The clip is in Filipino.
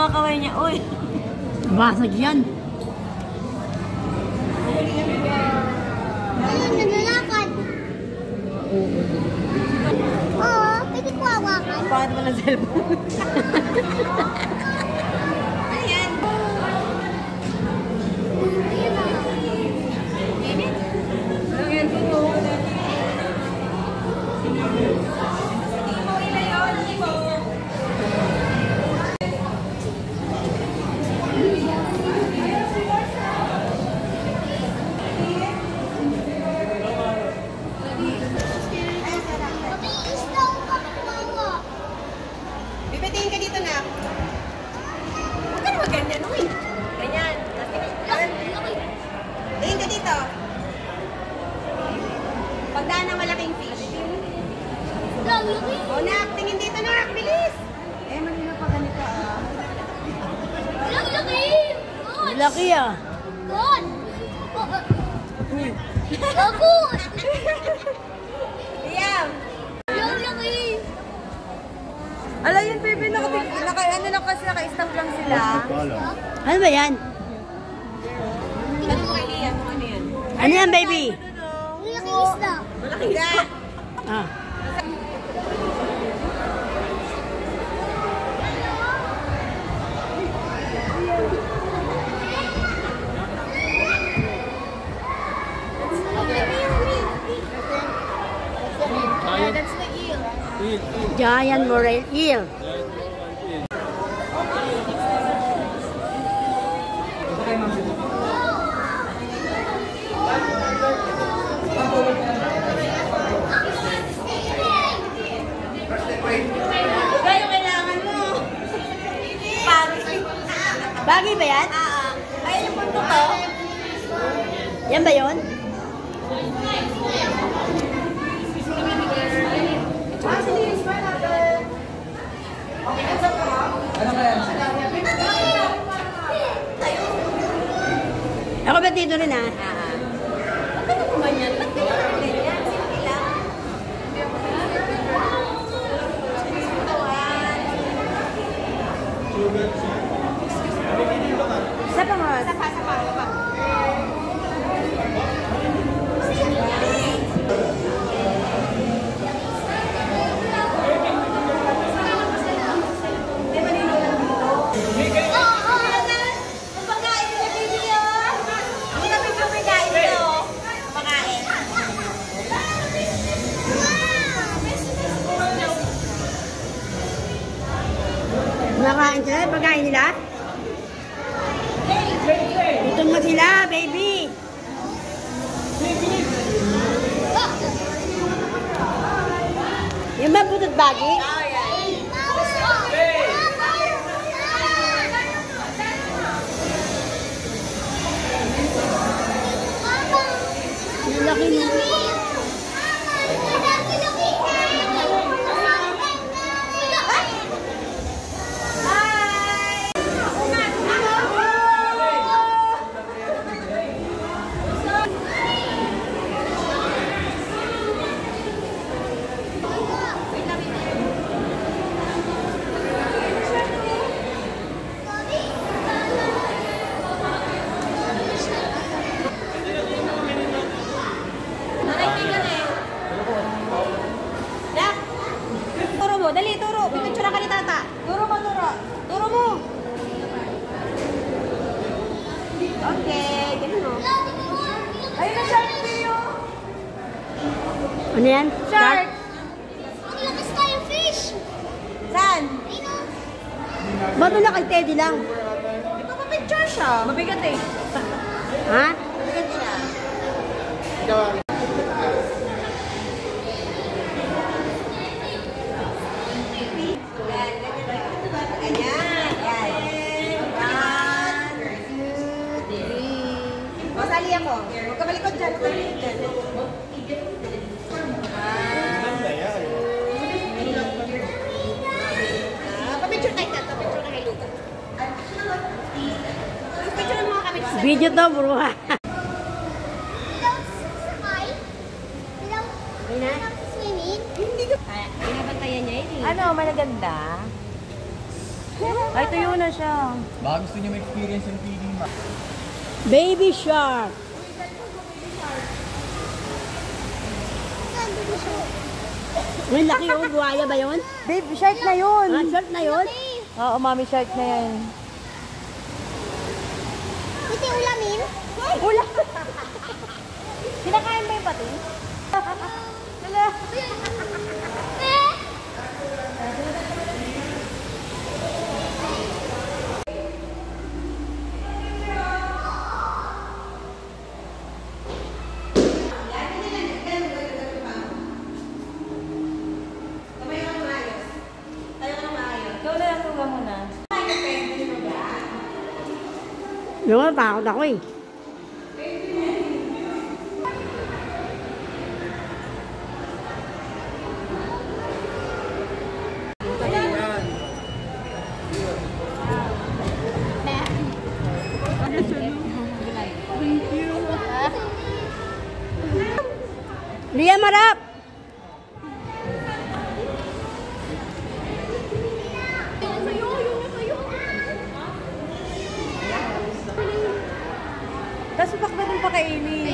mga kaway niya. Uy! Basag yan. Ayun, naglalakad. Oo, pwede ko hawakan. Bakit mo ng cellphone? Ayan. Ayan po. Pipitingin ka dito na. Huwag ka naman ganyan, uy. Ganyan. Tingin ka dito. Pagdaan ng malaking fish. O, nak, tingin dito, nak. Bilis. Eh, malina pa ganito, ah. Laki ah. God! Bagus! Liam. Laki! Ala, yun, baby. Ano lang kasi, naka-stop lang sila. Ano ba yan? Ano mo kay Liam? Ano yan? Ano yan, baby? Laki isda. Malaki isda. Ah. That's the eel. Giant moray eel. Gano'ng kailangan mo? Bagay ba yan? Ayun yung punto to. Yan ba yun? Ako ba dito rin ah? Ano naman yan? Ba't kailangan ganyan? Sige lang. Isa pa mo. Sapa. Nakain sila? Pagkain nila? Gutom mo sila, baby. Yung ba butot bagi? Yung laki mo. Dali, turo. Pipicture ka ni tata. Turo mo. Turo mo. Okay, ganun mo. Ayun na, shark video. Ano yan? Shark. Ang lakas tayo fish! Saan? Ba't wala kay Teddy lang? Ipapapicture siya. Mabigat eh. Ha? Mabigat siya. Ganyan. Yan. 1, 2, 3. O, sali ako. Huwag ka malikod dyan. Papicture tayo na. Papicture na kay Luca. Picture mo kami. Video to, bro. Swimming? Hindi ka. Binabantayan niya yun eh. Ano, malaganda? Ay, tuyo na siya. Baka gusto niyo ma-experience yung feeling ma. Baby shark. May laki yung buhaya ba yun? Babe, shark na yun. Ah, shark na yun? Oo, mami, shark na yan. Pwede ulamin? Ulam! Kinakain ba yung pating? Wala. Eh? Ikaw na lang tuga muna. Yung natakot ako eh. Lia, marap! Tapos bakit natin pakainin?